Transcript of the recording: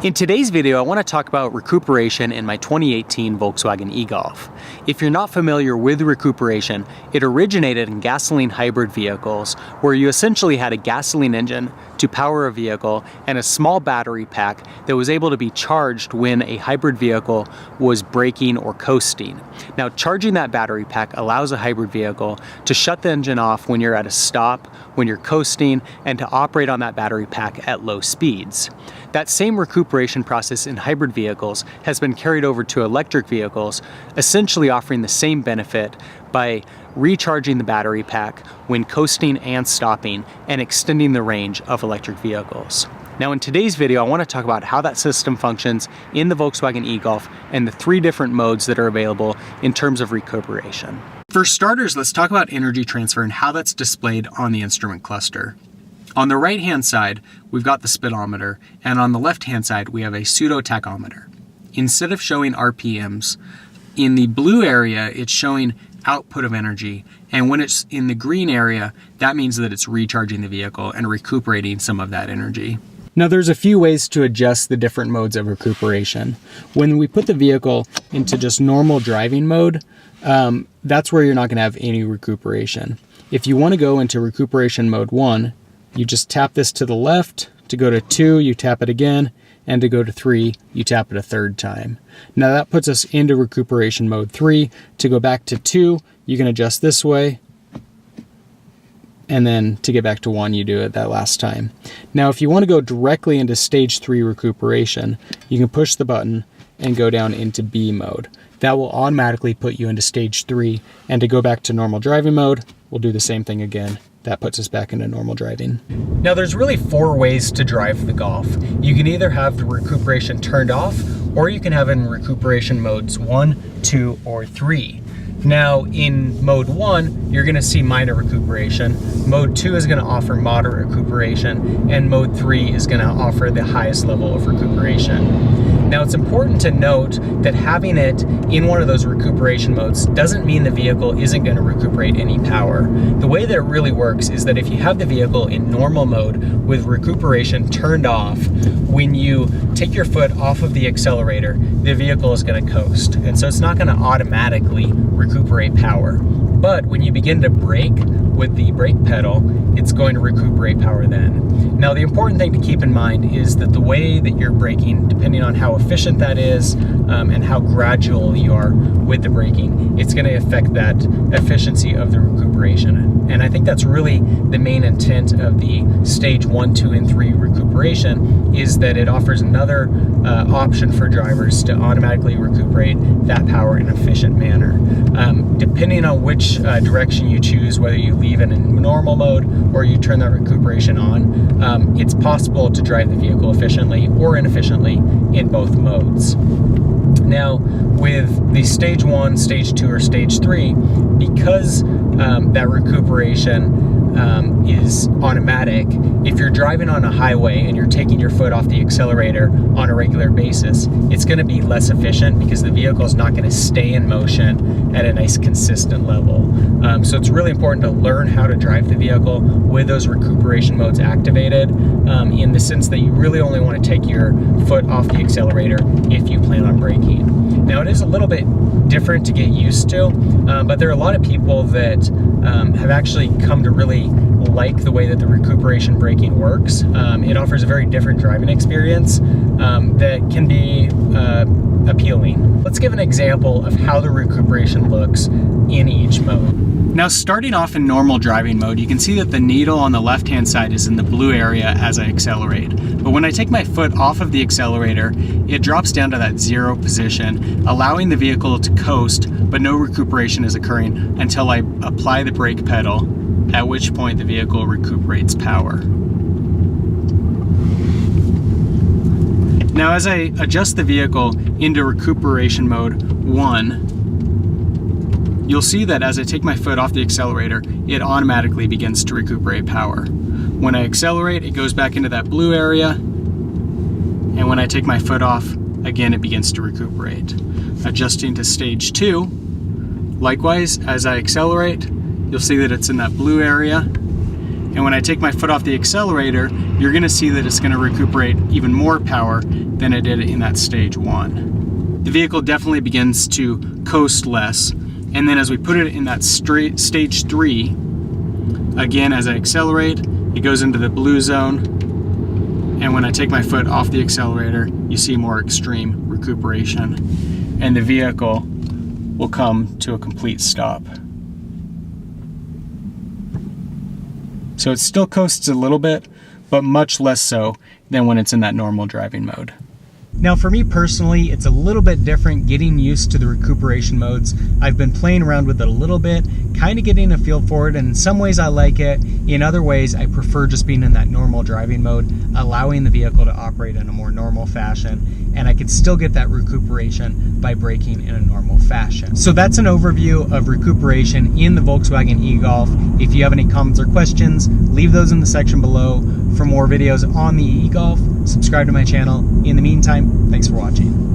In today's video, I want to talk about recuperation in my 2018 Volkswagen e-Golf. If you're not familiar with recuperation, it originated in gasoline hybrid vehicles, where you essentially had a gasoline engine to power a vehicle and a small battery pack that was able to be charged when a hybrid vehicle was braking or coasting. Now, charging that battery pack allows a hybrid vehicle to shut the engine off when you're at a stop, when you're coasting, and to operate on that battery pack at low speeds. That same recuperation process in hybrid vehicles has been carried over to electric vehicles, essentially offering the same benefit by recharging the battery pack when coasting and stopping and extending the range of electric vehicles. Now, in today's video, I want to talk about how that system functions in the Volkswagen e-Golf and the 3 different modes that are available in terms of recuperation. For starters, let's talk about energy transfer and how that's displayed on the instrument cluster. On the right-hand side, we've got the speedometer, and on the left-hand side, we have a pseudo-tachometer. Instead of showing RPMs, in the blue area, it's showing output of energy, and when it's in the green area, that means that it's recharging the vehicle and recuperating some of that energy. Now, there's a few ways to adjust the different modes of recuperation. When we put the vehicle into just normal driving mode, that's where you're not going to have any recuperation. If you want to go into recuperation mode 1, you just tap this to the left. To go to 2, you tap it again, and to go to 3, you tap it a third time. Now that puts us into recuperation mode 3. To go back to 2, you can adjust this way, and then to get back to 1, you do it that last time. Now, if you want to go directly into stage 3 recuperation, you can push the button and go down into B mode. That will automatically put you into stage 3, and to go back to normal driving mode, we'll do the same thing again. That puts us back into normal driving. Now, there's really 4 ways to drive the Golf. You can either have the recuperation turned off, or you can have it in recuperation modes 1, 2, or 3. Now, in mode 1, you're gonna see minor recuperation. Mode 2 is gonna offer moderate recuperation, and mode 3 is gonna offer the highest level of recuperation. Now, it's important to note that having it in one of those recuperation modes doesn't mean the vehicle isn't going to recuperate any power. The way that it really works is that if you have the vehicle in normal mode with recuperation turned off, when you take your foot off of the accelerator, the vehicle is going to coast. And so it's not going to automatically recuperate power. But when you begin to brake with the brake pedal, it's going to recuperate power then. Now, the important thing to keep in mind is that the way that you're braking, depending on how efficient that is and how gradual you are with the braking, it's going to affect that efficiency of the recuperation. And I think that's really the main intent of the stage 1, 2, and 3 recuperation, is that it offers another option for drivers to automatically recuperate that power in an efficient manner. Depending on which direction you choose, whether you leave it in normal mode or you turn that recuperation on, it's possible to drive the vehicle efficiently or inefficiently in both modes. Now, with the stage 1, stage 2, or stage 3, because that recuperation is automatic, if you're driving on a highway and you're taking your foot off the accelerator on a regular basis, it's going to be less efficient because the vehicle is not going to stay in motion at a nice consistent level. So it's really important to learn how to drive the vehicle with those recuperation modes activated, in the sense that you really only want to take your foot off the accelerator if you plan on braking. Now, it is a little bit different to get used to, but there are a lot of people that have actually come to really like the way that the recuperation braking works. It offers a very different driving experience that can be appealing. Let's give an example of how the recuperation looks in each mode. Now, starting off in normal driving mode, you can see that the needle on the left-hand side is in the blue area as I accelerate. But when I take my foot off of the accelerator, it drops down to that 0 position, allowing the vehicle to coast, but no recuperation is occurring until I apply the brake pedal, at which point the vehicle recuperates power. Now, as I adjust the vehicle into recuperation mode 1, you'll see that as I take my foot off the accelerator, it automatically begins to recuperate power. When I accelerate, it goes back into that blue area, and when I take my foot off, again, it begins to recuperate. Adjusting to stage 2, likewise, as I accelerate, you'll see that it's in that blue area, And when I take my foot off the accelerator, you're gonna see that it's gonna recuperate even more power than it did in that stage 1. The vehicle definitely begins to coast less. And then as we put it in that stage 3, again, as I accelerate, it goes into the blue zone. And when I take my foot off the accelerator, you see more extreme recuperation. And the vehicle will come to a complete stop. So it still coasts a little bit, but much less so than when it's in that normal driving mode. Now for me personally, it's a little bit different getting used to the recuperation modes. I've been playing around with it a little bit, kind of getting a feel for it, and in some ways I like it. In other ways, I prefer just being in that normal driving mode, allowing the vehicle to operate in a more normal fashion, and I could still get that recuperation by braking in a normal fashion. So that's an overview of recuperation in the Volkswagen e-Golf. If you have any comments or questions, leave those in the section below. For more videos on the e-Golf, subscribe to my channel. In the meantime, thanks for watching.